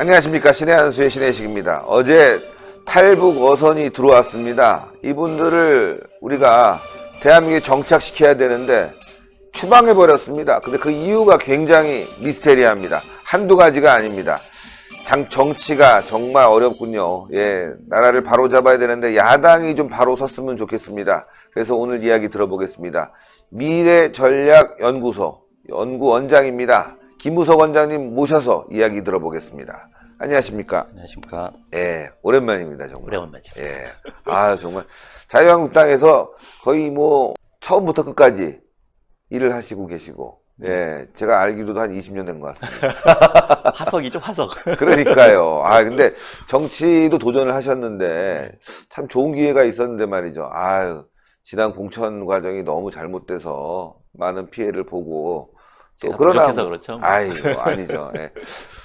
안녕하십니까. 신의 한수의 신의식입니다. 어제 탈북 어선이 들어왔습니다. 이분들을 우리가 대한민국에 정착시켜야 되는데 추방해버렸습니다. 근데 그 이유가 굉장히 미스테리합니다. 한두 가지가 아닙니다. 정치가 정말 어렵군요. 예, 나라를 바로잡아야 되는데 야당이 좀 바로 섰으면 좋겠습니다. 그래서 오늘 이야기 들어보겠습니다. 미래전략연구소 연구원장입니다. 김무석 원장님 모셔서 이야기 들어보겠습니다. 안녕하십니까? 안녕하십니까? 예, 오랜만입니다, 정말. 오랜만이죠. 예, 아, 정말. 자유한국당에서 거의 뭐, 처음부터 끝까지 일을 하시고 계시고, 예, 제가 알기로도 한 20년 된 것 같습니다. 화석이죠, 화석. 그러니까요. 아, 근데 정치도 도전을 하셨는데, 참 좋은 기회가 있었는데 말이죠. 아유, 지난 공천 과정이 너무 잘못돼서 많은 피해를 보고, 또 부족해서 그렇죠. 아이고, 아니죠. 예.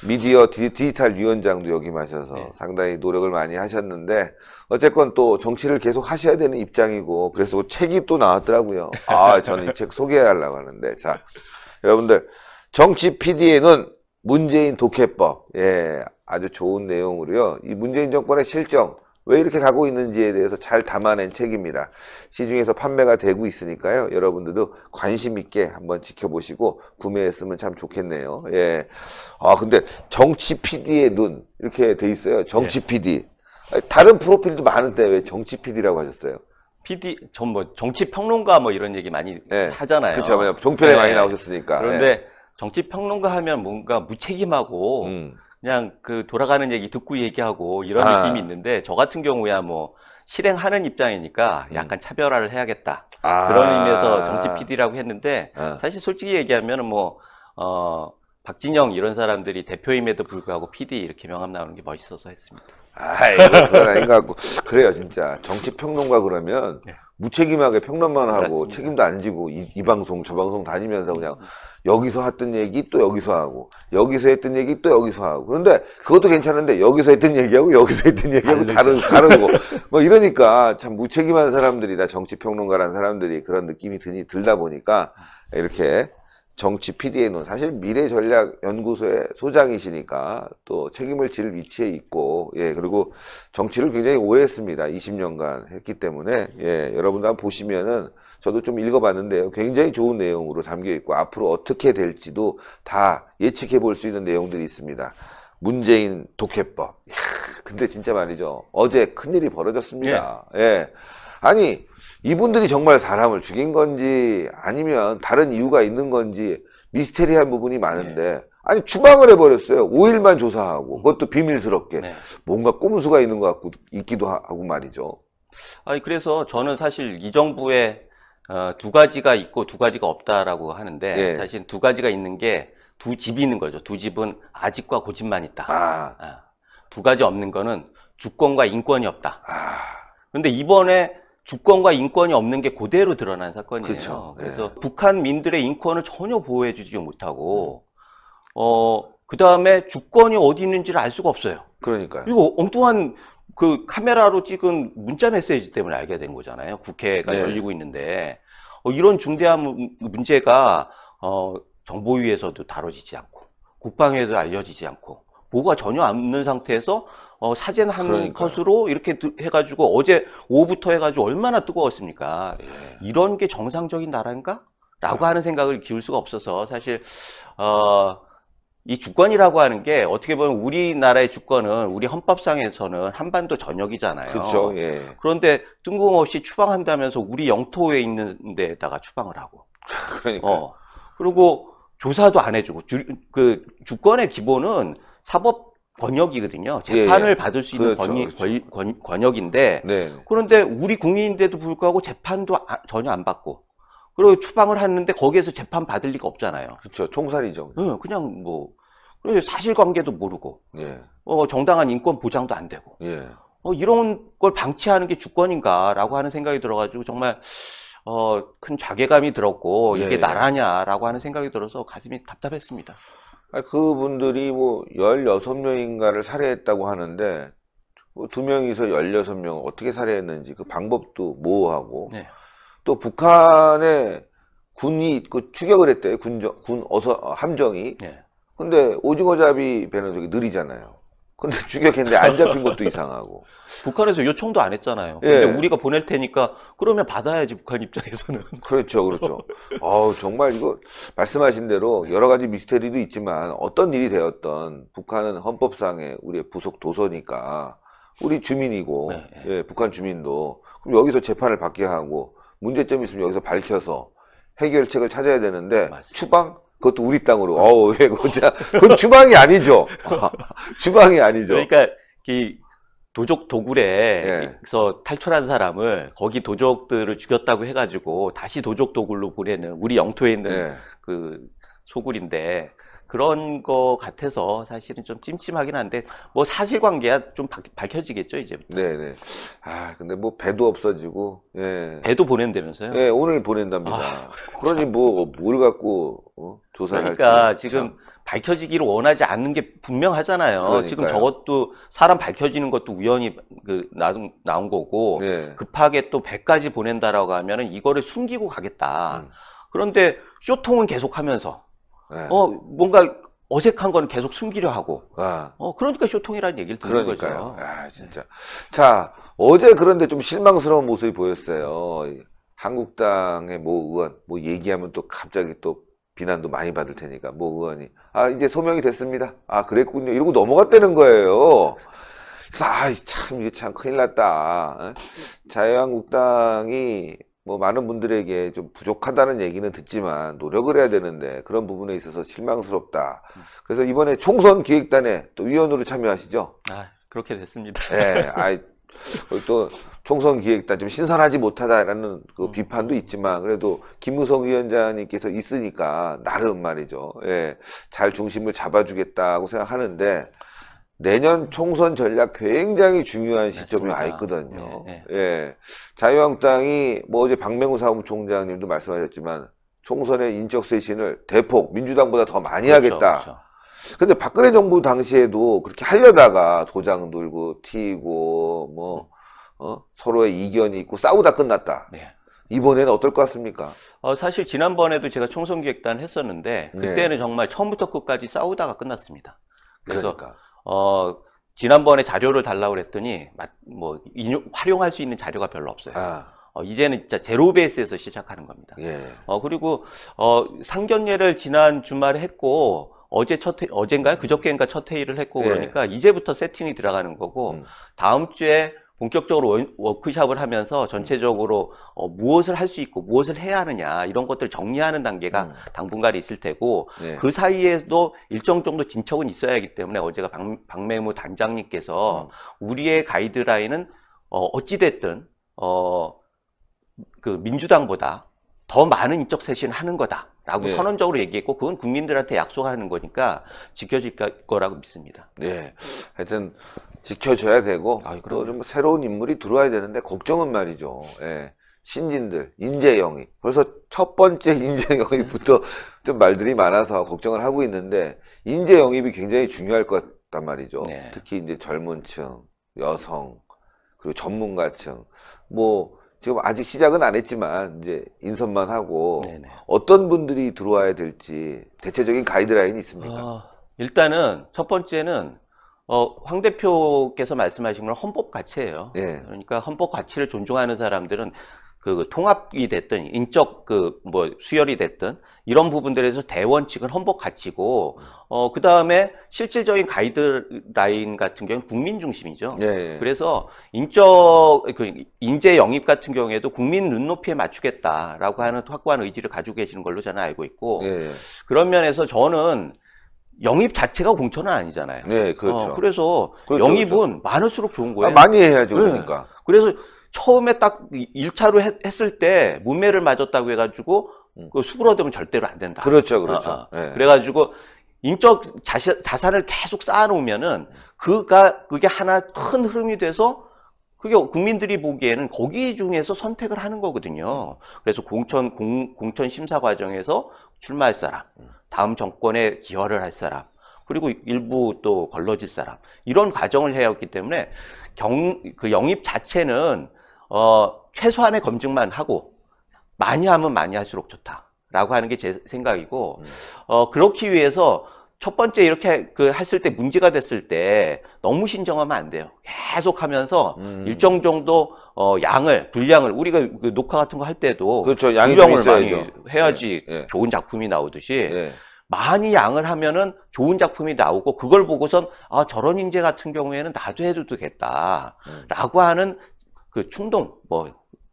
미디어 디지털 위원장도 역임하셔서 네. 상당히 노력을 많이 하셨는데 어쨌건 또 정치를 계속 하셔야 되는 입장이고 그래서 책이 또 나왔더라고요. 아, 저는 이 책 소개하려고 하는데 자, 여러분들 정치 PD에는 문재인 독해법, 예, 아주 좋은 내용으로요. 이 문재인 정권의 실정 왜 이렇게 가고 있는지에 대해서 잘 담아낸 책입니다. 시중에서 판매가 되고 있으니까요. 여러분들도 관심 있게 한번 지켜보시고 구매했으면 참 좋겠네요. 예. 아, 근데 정치 PD의 눈 이렇게 돼 있어요. 정치 PD. 다른 프로필도 많은데 왜 정치 PD라고 하셨어요? PD, 전 뭐 정치 평론가 뭐 이런 얘기 많이 하잖아요. 그렇죠. 종편에 많이 나오셨으니까. 그런데 정치 평론가 하면 뭔가 무책임하고 그냥 그 돌아가는 얘기 듣고 얘기하고 이런 느낌이 있는데 저 같은 경우야 뭐 실행하는 입장이니까 약간 차별화를 해야겠다. 그런 의미에서 정치 PD라고 했는데 사실 솔직히 얘기하면 뭐 박진영 이런 사람들이 대표임에도 불구하고 PD 이렇게 명함 나오는 게 멋있어서 했습니다. 아, 이거 그건 아닌 것 같고. 그래요, 진짜. 정치 평론가 그러면 무책임하게 평론만 하고 그렇습니다. 책임도 안 지고 이 방송, 저 방송 다니면서 그냥 여기서 했던 얘기 또 여기서 하고 여기서 했던 얘기 또 여기서 하고 그런데 그것도 괜찮은데 여기서 했던 얘기하고 여기서 했던 얘기하고 다르고 뭐 이러니까 참 무책임한 사람들이다. 정치 평론가라는 사람들이 그런 느낌이 들다 보니까 이렇게 정치 PD의 눈, 사실 미래전략연구소의 소장이시니까 또 책임을 질 위치에 있고, 예, 그리고 정치를 굉장히 오래 했습니다. 20년간 했기 때문에, 예, 여러분들 한번 보시면은 저도 좀 읽어봤는데요. 굉장히 좋은 내용으로 담겨 있고, 앞으로 어떻게 될지도 다 예측해 볼 수 있는 내용들이 있습니다. 문재인 독해법. 이야, 근데 진짜 말이죠. 어제 큰일이 벌어졌습니다. 예. 아니, 이분들이 정말 사람을 죽인 건지 아니면 다른 이유가 있는 건지 미스테리한 부분이 많은데 아니 추방을 해버렸어요. 5일만 조사하고 그것도 비밀스럽게 뭔가 꼼수가 있는 것 같고 있기도 하고 말이죠. 아니 그래서 저는 사실 이 정부에 두 가지가 있고 두 가지가 없다라고 하는데 사실 두 가지가 있는 게 두 집이 있는 거죠. 두 집은 아집과 고집만 있다. 두 가지 없는 거는 주권과 인권이 없다. 그런데 이번에 주권과 인권이 없는 게 그대로 드러난 사건이에요. 그렇죠. 그래서 북한 민들의 인권을 전혀 보호해주지 못하고, 그 다음에 주권이 어디 있는지를 알 수가 없어요. 그러니까요. 그리고 엉뚱한 그 카메라로 찍은 문자 메시지 때문에 알게 된 거잖아요. 국회가 열리고 있는데 이런 중대한 문제가 정보위에서도 다뤄지지 않고 국방위에도 알려지지 않고 보고가 전혀 없는 상태에서 사진 한 컷으로 이렇게 해가지고 어제 오후부터 해가지고 얼마나 뜨거웠습니까? 이런 게 정상적인 나라인가? 라고 하는 생각을 기울 수가 없어서 사실 이 주권이라고 하는 게 어떻게 보면 우리나라의 주권은 우리 헌법상에서는 한반도 전역이잖아요. 그렇죠. 그런데 뜬금없이 추방한다면서 우리 영토에 있는 데다가 추방을 하고 그러니까. 그리고 조사도 안 해주고 그 주권의 기본은 사법 권역이거든요. 재판을 받을 수 있는 권역인데 그런데 우리 국민인데도 불구하고 재판도 전혀 안 받고 그리고 추방을 하는데 거기에서 재판 받을 리가 없잖아요. 그렇죠. 총살이죠. 그냥 뭐 사실관계도 모르고 정당한 인권 보장도 안 되고 이런 걸 방치하는 게 주권인가라고 하는 생각이 들어가지고 정말 큰 자괴감이 들었고 이게 나라냐라고 하는 생각이 들어서 가슴이 답답했습니다. 그분들이 뭐 16명인가를 살해했다고 하는데 뭐 2명이서 16명 어떻게 살해했는지 그 방법도 모호하고 또 북한의 군이 그 추격을 했대요. 함정이. 근데 오징어잡이 배는 되게 느리잖아요. 근데 추격했는데 안 잡힌 것도 이상하고. 북한에서 요청도 안 했잖아요. 예. 근데 우리가 보낼 테니까 그러면 받아야지 북한 입장에서는. 그렇죠, 그렇죠. 정말 이거 말씀하신 대로 여러 가지 미스테리도 있지만 어떤 일이 되었던 북한은 헌법상의 우리의 부속 도서니까 우리 주민이고, 네. 예, 북한 주민도 그럼 여기서 재판을 받게 하고 문제점이 있으면 여기서 밝혀서 해결책을 찾아야 되는데 맞습니다. 추방? 그것도 우리 땅으로. 예, 그건 추방이 아니죠. 추방이 아니죠. 그러니까 이 도적 예. 도굴에서 탈출한 사람을 거기 도적들을 죽였다고 해가지고 다시 도적 도굴로 보내는 우리 영토에 있는 예. 그 소굴인데 그런 거 같아서 사실은 좀 찜찜하긴 한데 뭐 사실관계야 좀 밝혀지겠죠 이제부터. 네네. 근데 뭐 배도 없어지고, 예. 배도 보낸다면서요? 예, 오늘 보낸답니다. 그러니 뭘 갖고 조사를 그러니까 할지. 지금 참. 밝혀지기를 원하지 않는 게 분명하잖아요. 그러니까요. 지금 저것도 사람 밝혀지는 것도 우연히 나온 거고 예. 급하게 또 배까지 보낸다라고 하면은 이거를 숨기고 가겠다. 음. 그런데 쇼통은 계속하면서 예. 뭔가 어색한 거는 계속 숨기려 하고 아, 그러니까 쇼통이라는 얘기를 듣는 그러니까요. 거죠. 진짜. 자, 어제 그런데 좀 실망스러운 모습이 보였어요. 한국당의 모 의원, 뭐 얘기하면 또 갑자기 또 비난도 많이 받을 테니까, 모 의원이. 이제 소명이 됐습니다. 그랬군요. 이러고 넘어갔다는 거예요. 그래서, 참, 이게 참 큰일 났다. 자유한국당이 뭐 많은 분들에게 좀 부족하다는 얘기는 듣지만 노력을 해야 되는데 그런 부분에 있어서 실망스럽다. 그래서 이번에 총선 기획단에 또 위원으로 참여하시죠? 그렇게 됐습니다. 네, 또 총선 기획단 좀 신선하지 못하다라는 그 비판도 있지만 그래도 김무성 위원장님께서 있으니까 나름 말이죠. 예, 잘 중심을 잡아주겠다고 생각하는데 내년 총선 전략 굉장히 중요한 시점이 와 있거든요. 네. 예, 자유한국당이 뭐 어제 박맹우 사무총장님도 말씀하셨지만 총선의 인적 쇄신을 대폭 민주당보다 더 많이 하겠다. 그렇죠. 근데 박근혜 정부 당시에도 그렇게 하려다가 도장 들고 튀고 뭐 서로의 이견이 있고 싸우다 끝났다. 네. 이번에는 어떨 것 같습니까? 사실 지난번에도 제가 총선 기획단 했었는데 그때는 정말 처음부터 끝까지 싸우다가 끝났습니다. 그래서 그러니까. 지난번에 자료를 달라고 그랬더니 활용할 수 있는 자료가 별로 없어요. 이제는 진짜 제로 베이스에서 시작하는 겁니다. 예. 그리고 상견례를 지난 주말에 했고 어젠가요? 그저께인가 첫 회의를 했고 예. 그러니까 이제부터 세팅이 들어가는 거고 다음 주에 본격적으로 워크숍을 하면서 전체적으로 무엇을 할 수 있고 무엇을 해야 하느냐 이런 것들을 정리하는 단계가 당분간 있을 테고 예. 그 사이에도 일정 정도 진척은 있어야 하기 때문에 어제가 박맹무 단장님께서 우리의 가이드라인은 어찌됐든 그 민주당보다 더 많은 인적 쇄신을 하는 거다라고 네. 선언적으로 얘기했고 그건 국민들한테 약속하는 거니까 지켜질 거라고 믿습니다. 네. 하여튼 지켜줘야 되고 또 좀 새로운 인물이 들어와야 되는데 걱정은 말이죠. 예. 신진들, 인재 영입. 벌써 첫 번째 인재 영입부터 좀 말들이 많아서 걱정을 하고 있는데 인재 영입이 굉장히 중요할 것 같단 말이죠. 네. 특히 이제 젊은 층, 여성, 그리고 전문가층. 뭐 지금 아직 시작은 안 했지만 이제 인선만 하고 네네. 어떤 분들이 들어와야 될지 대체적인 가이드라인이 있습니까? 일단은 첫 번째는 황 대표께서 말씀하신 건 헌법 가치예요. 예. 그러니까 헌법 가치를 존중하는 사람들은 그 통합이 됐든 인적 수혈이 됐든 이런 부분들에서 대원칙은 헌법 가치고 그 다음에 실질적인 가이드라인 같은 경우는 국민 중심이죠. 예. 그래서 인재 영입 같은 경우에도 국민 눈높이에 맞추겠다라고 하는 확고한 의지를 가지고 계시는 걸로 저는 알고 있고 예. 그런 면에서 저는 영입 자체가 공천은 아니잖아요. 네, 그렇죠. 그래서 그렇죠, 영입은 그렇죠. 많을수록 좋은 거예요. 많이 해야죠, 네. 그러니까. 그래서 처음에 딱 1차로 했을 때 문매를 맞았다고 해가지고 그 수그러들면 절대로 안 된다. 그렇죠, 그렇죠. 네. 그래가지고 인적 자산을 계속 쌓아놓으면은 그게 하나 큰 흐름이 돼서 그게 국민들이 보기에는 거기 중에서 선택을 하는 거거든요. 그래서 공천 심사 과정에서 출마할 사람, 다음 정권에 기여를 할 사람, 그리고 일부 또 걸러질 사람 이런 과정을 해야 했기 때문에 그 영입 자체는 최소한의 검증만 하고 많이 하면 많이 할수록 좋다라고 하는 게 제 생각이고 그렇기 위해서 첫 번째 이렇게 했을 때 문제가 됐을 때 너무 신정하면 안 돼요. 계속 하면서 일정 정도 분량을 우리가 그 녹화 같은 거 할 때도 그렇죠. 양이 좀 분량을 많이 있어야죠. 해야지 예, 예. 좋은 작품이 나오듯이 예. 많이 양을 하면은 좋은 작품이 나오고 그걸 보고선 아 저런 인재 같은 경우에는 나도 해도 되겠다라고 하는 그 충동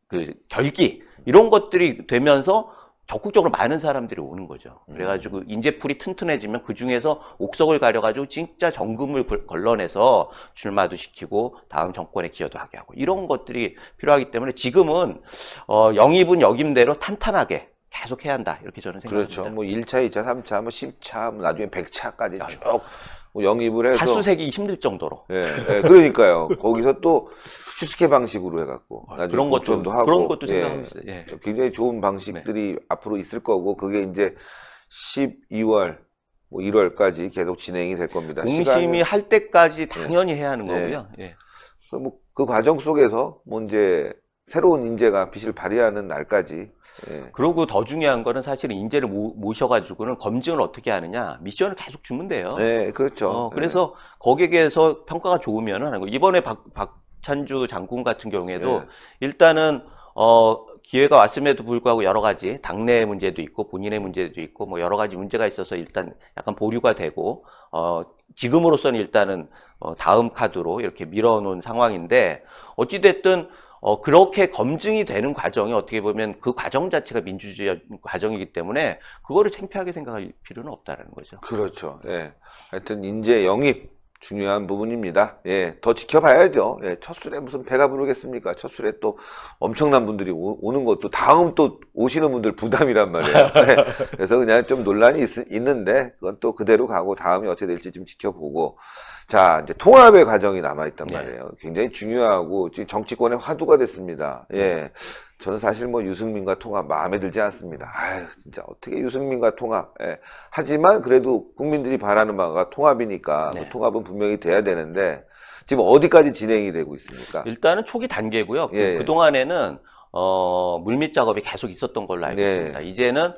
그 결기 이런 것들이 되면서 적극적으로 많은 사람들이 오는 거죠. 그래가지고 인재풀이 튼튼해지면 그 중에서 옥석을 가려가지고 진짜 정금을 걸러내서 출마도 시키고 다음 정권에 기여도 하게 하고 이런 것들이 필요하기 때문에 지금은 영입은 역임대로 탄탄하게 계속 해야 한다 이렇게 저는 생각합니다. 그렇죠. 뭐 1차, 2차, 3차, 뭐 10차, 뭐 나중에 100차까지 쭉 뭐 영입을 해서 타수색이 힘들 정도로. 예, 예, 그러니까요. 거기서 또 슈스케 방식으로 해갖고 나중에 그런 공천도 하고 그런 것도 예, 생각하고 있어요. 예. 굉장히 좋은 방식들이 앞으로 있을 거고 그게 이제 12월, 뭐 1월까지 계속 진행이 될 겁니다. 공심이 할 때까지 당연히 해야 하는 예. 거고요. 예. 그 과정 속에서 뭐 이제 새로운 인재가 빛을 발휘하는 날까지. 예. 그리고 더 중요한 거는 사실은 인재를 모셔가지고는 검증을 어떻게 하느냐 미션을 계속 주면 돼요. 네, 그렇죠. 그래서 거기에 대해서 평가가 좋으면 하는 거. 이번에 박찬주 장군 같은 경우에도 네. 일단은 기회가 왔음에도 불구하고 여러 가지 당내 문제도 있고 본인의 문제도 있고 뭐 여러 가지 문제가 있어서 일단 약간 보류가 되고 지금으로서는 일단은 다음 카드로 이렇게 밀어놓은 상황인데 어찌 됐든 그렇게 검증이 되는 과정이 어떻게 보면 그 과정 자체가 민주주의 과정이기 때문에 그거를 창피하게 생각할 필요는 없다라는 거죠. 그렇죠. 예. 하여튼 인재 영입 중요한 부분입니다. 예. 더 지켜봐야죠. 예. 첫 술에 무슨 배가 부르겠습니까? 첫 술에 또 엄청난 분들이 오는 것도 다음 또 오시는 분들 부담이란 말이에요. 네. 그래서 그냥 좀 논란이 있는데 그건 또 그대로 가고 다음이 어떻게 될지 좀 지켜보고 자, 이제 통합의 과정이 남아있단 말이에요. 굉장히 중요하고, 지금 정치권의 화두가 됐습니다. 예. 저는 사실 뭐 유승민과 통합 마음에 들지 않습니다. 아유, 진짜 어떻게 유승민과 통합. 예. 하지만 그래도 국민들이 바라는 바가 통합이니까 그 통합은 분명히 돼야 되는데, 지금 어디까지 진행이 되고 있습니까? 일단은 초기 단계고요. 예. 그동안에는, 물밑 작업이 계속 있었던 걸로 알고 있습니다. 이제는,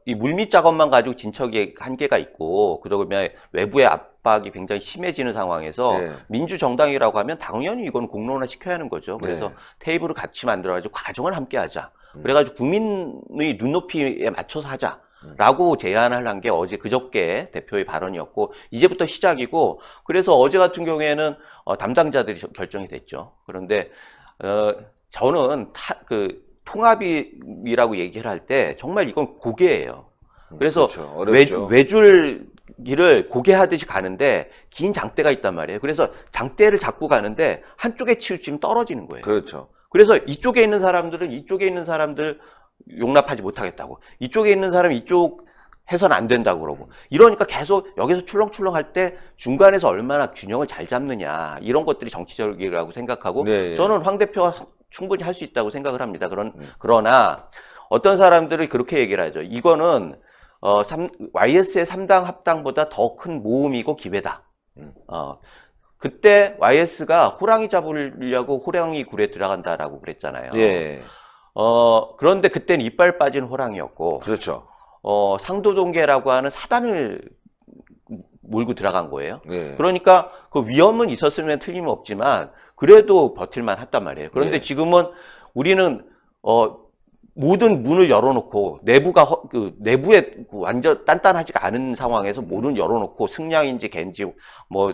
이 물밑 작업만 가지고 진척의 한계가 있고, 그다음에 외부의 압박이 굉장히 심해지는 상황에서 민주정당이라고 하면 당연히 이건 공론화 시켜야 하는 거죠. 그래서 테이블을 같이 만들어가지고 과정을 함께 하자. 그래가지고 국민의 눈높이에 맞춰서 하자. 라고 제안을 한 게 어제 그저께 대표의 발언이었고 이제부터 시작이고 그래서 어제 같은 경우에는 담당자들이 결정이 됐죠. 그런데 저는 통합이라고 얘기를 할 때 정말 이건 고개예요. 그래서 그렇죠. 외줄기를 고개 하듯이 가는데 긴 장대가 있단 말이에요. 그래서 장대를 잡고 가는데 한쪽에 치우치면 떨어지는 거예요. 그렇죠. 그래서 이쪽에 있는 사람들은 이쪽에 있는 사람들 용납하지 못하겠다고 이쪽에 있는 사람이 이쪽 해서는 안 된다고 그러고 이러니까 계속 여기서 출렁출렁 할 때 중간에서 얼마나 균형을 잘 잡느냐 이런 것들이 정치적이라고 생각하고 저는 황 대표가 충분히 할 수 있다고 생각을 합니다. 그러나 어떤 사람들이 그렇게 얘기를 하죠. 이거는 YS의 3당 합당보다 더 큰 모험이고 기회다. 그때 YS가 호랑이 잡으려고 호랑이 굴에 들어간다라고 그랬잖아요. 예. 그런데 그때는 이빨 빠진 호랑이였고, 그렇죠. 상도동계라고 하는 사단을 몰고 들어간 거예요. 예. 그러니까 그 위험은 있었으면 틀림없지만, 그래도 버틸만 했단 말이에요. 그런데 지금은 우리는, 모든 문을 열어놓고 내부에 완전 단단하지가 않은 상황에서 문을 열어놓고 승냥인지 갠지 뭐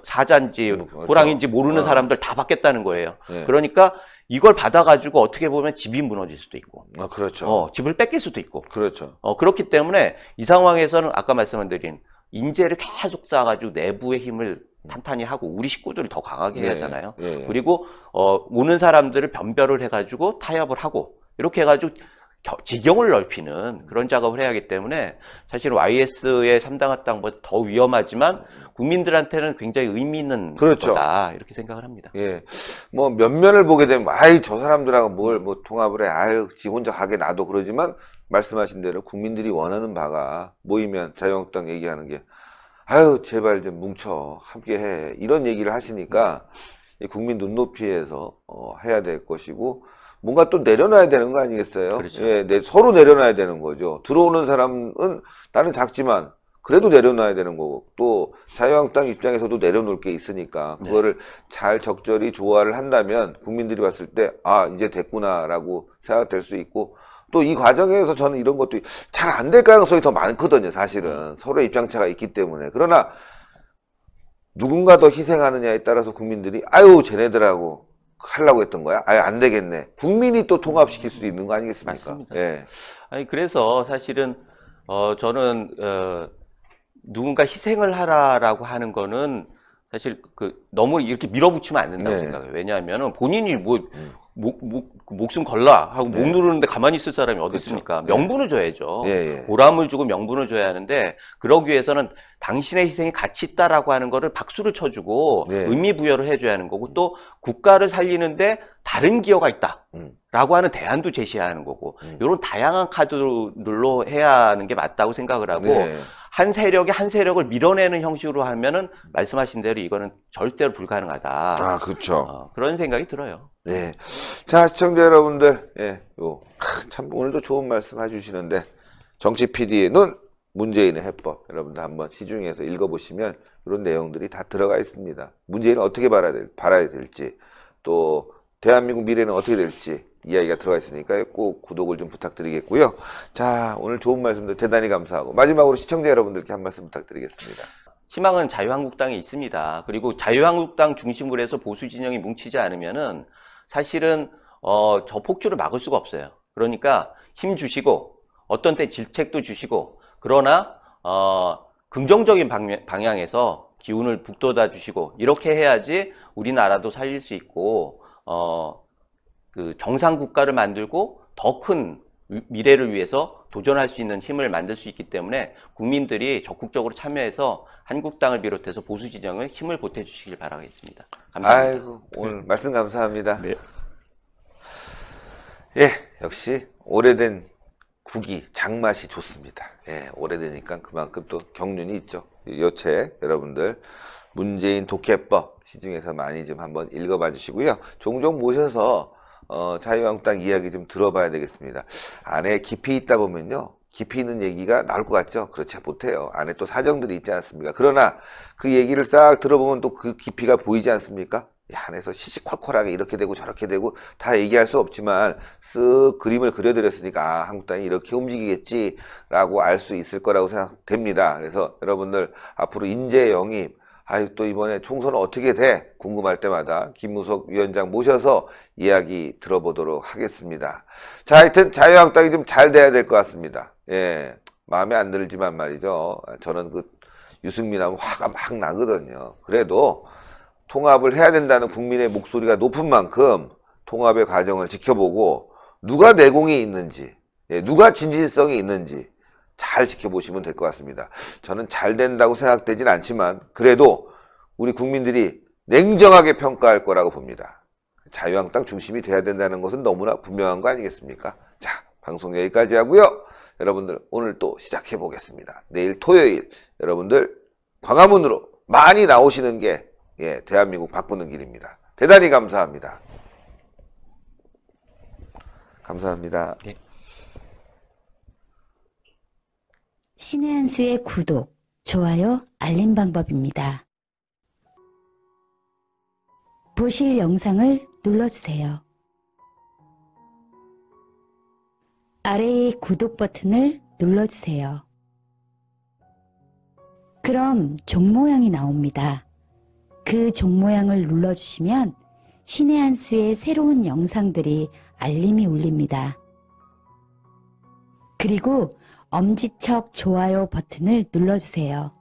사자인지 호랑인지 모르는 사람들 다 받겠다는 거예요. 그러니까 이걸 받아가지고 어떻게 보면 집이 무너질 수도 있고, 그렇죠. 집을 뺏길 수도 있고, 그렇죠. 그렇기 때문에 이 상황에서는 아까 말씀드린 인재를 계속 쌓아가지고 내부의 힘을 탄탄히 하고 우리 식구들을 더 강하게 해야 하잖아요. 그리고 오는 사람들을 변별을 해가지고 타협을 하고. 이렇게 해가지고 지경을 넓히는 그런 작업을 해야 하기 때문에 사실 YS의 3당 합당보다 더 위험하지만 국민들한테는 굉장히 의미 있는 거다 이렇게 생각을 합니다. 예, 뭐 면면을 보게 되면 저 사람들하고 뭘 통합을 해 지 혼자 가게 놔도 그러지만 말씀하신 대로 국민들이 원하는 바가 모이면 자유한국당 얘기하는 게 제발 좀 뭉쳐 함께 해 이런 얘기를 하시니까 국민 눈높이에서 해야 될 것이고. 뭔가 또 내려놔야 되는 거 아니겠어요? 그렇죠. 예, 서로 내려놔야 되는 거죠. 들어오는 사람은 나는 작지만 그래도 내려놔야 되는 거고, 또 자유한국당 입장에서도 내려놓을 게 있으니까 그거를 잘 적절히 조화를 한다면 국민들이 봤을 때 아 이제 됐구나라고 생각될 수 있고, 또 이 과정에서 저는 이런 것도 잘 안 될 가능성이 더 많거든요. 사실은 서로의 입장차가 있기 때문에. 그러나 누군가 더 희생하느냐에 따라서 국민들이 아유 쟤네들하고 하려고 했던 거야? 아유 안 되겠네. 국민이 또 통합시킬 수도 있는 거 아니겠습니까? 맞습니다. 예. 아니 그래서 사실은 저는 누군가 희생을 하라라고 하는 거는 사실 너무 이렇게 밀어붙이면 안 된다고 네. 생각해요. 왜냐하면은 본인이 뭐 목숨 걸라 하고 목 누르는데 가만히 있을 사람이 어디 있습니까? 명분을 줘야죠. 보람을 주고 명분을 줘야 하는데, 그러기 위해서는 당신의 희생이 가치 있다라고 하는 거를 박수를 쳐주고 의미 부여를 해줘야 하는 거고, 또 국가를 살리는데 다른 기여가 있다라고 하는 대안도 제시해야 하는 거고, 이런 다양한 카드들로 해야 하는 게 맞다고 생각을 하고, 한 세력이 한 세력을 밀어내는 형식으로 하면은 말씀하신 대로 이거는 절대로 불가능하다. 아, 그렇죠. 그런 생각이 들어요. 네. 자, 시청자 여러분들, 참 오늘도 좋은 말씀 해주시는데, 정치 PD의 눈, 문재인의 해법, 여러분들 한번 시중에서 읽어보시면 이런 내용들이 다 들어가 있습니다. 문재인은 어떻게 바라야 될지, 또 대한민국 미래는 어떻게 될지 이야기가 들어가 있으니까 꼭 구독을 좀 부탁드리겠고요. 자, 오늘 좋은 말씀들 대단히 감사하고, 마지막으로 시청자 여러분들께 한 말씀 부탁드리겠습니다. 희망은 자유한국당에 있습니다. 그리고 자유한국당 중심으로 해서 보수 진영이 뭉치지 않으면은 사실은 저 폭주를 막을 수가 없어요. 그러니까 힘 주시고, 어떤 때 질책도 주시고, 그러나 긍정적인 방향에서 기운을 북돋아 주시고, 이렇게 해야지 우리나라도 살릴 수 있고 정상 국가를 만들고 더 큰 미래를 위해서 도전할 수 있는 힘을 만들 수 있기 때문에 국민들이 적극적으로 참여해서 한국당을 비롯해서 보수 진영을 힘을 보태 주시길 바라겠습니다. 감사합니다. 아이고, 오늘 말씀 감사합니다. 네. 예, 역시 오래된 국이 장맛이 좋습니다. 예, 오래되니까 그만큼 또 경륜이 있죠. 이 책 여러분들 문재인 독해법 시중에서 많이 좀 한번 읽어봐 주시고요. 종종 모셔서 자유한국당 이야기 좀 들어봐야 되겠습니다. 안에 깊이 있다 보면요, 깊이 있는 얘기가 나올 것 같죠? 그렇지 못해요. 안에 또 사정들이 있지 않습니까? 그러나 그 얘기를 싹 들어보면 또 그 깊이가 보이지 않습니까? 이 안에서 시시콜콜하게 이렇게 되고 저렇게 되고 다 얘기할 수 없지만 쓱 그림을 그려드렸으니까 아, 한국당이 이렇게 움직이겠지라고 알 수 있을 거라고 생각됩니다. 그래서 여러분들 앞으로 인재 영입, 아유 또 이번에 총선은 어떻게 돼? 궁금할 때마다 김무석 위원장 모셔서 이야기 들어보도록 하겠습니다. 자, 하여튼 자유한국당이 좀 잘 돼야 될 것 같습니다. 예, 마음에 안 들지만 말이죠. 저는 그 유승민하고 화가 막 나거든요. 그래도 통합을 해야 된다는 국민의 목소리가 높은 만큼 통합의 과정을 지켜보고 누가 내공이 있는지, 누가 진실성이 있는지 잘 지켜보시면 될 것 같습니다. 저는 잘 된다고 생각되진 않지만 그래도 우리 국민들이 냉정하게 평가할 거라고 봅니다. 자유한국당 중심이 돼야 된다는 것은 너무나 분명한 거 아니겠습니까? 자, 방송 여기까지 하고요. 여러분들 오늘 또 시작해 보겠습니다. 내일 토요일 여러분들 광화문으로 많이 나오시는 게 대한민국 바꾸는 길입니다. 대단히 감사합니다. 감사합니다. 네. 신의 한 수의 구독, 좋아요, 알림 방법입니다. 보실 영상을 눌러주세요. 아래의 구독 버튼을 눌러주세요. 그럼 종 모양이 나옵니다. 그 종 모양을 눌러주시면 신의 한 수의 새로운 영상들이 알림이 울립니다. 그리고 엄지척 좋아요 버튼을 눌러주세요.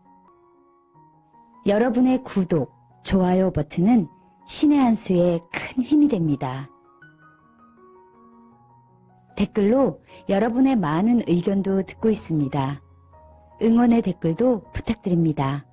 여러분의 구독, 좋아요 버튼은 신의 한 수에 큰 힘이 됩니다. 댓글로 여러분의 많은 의견도 듣고 있습니다. 응원의 댓글도 부탁드립니다.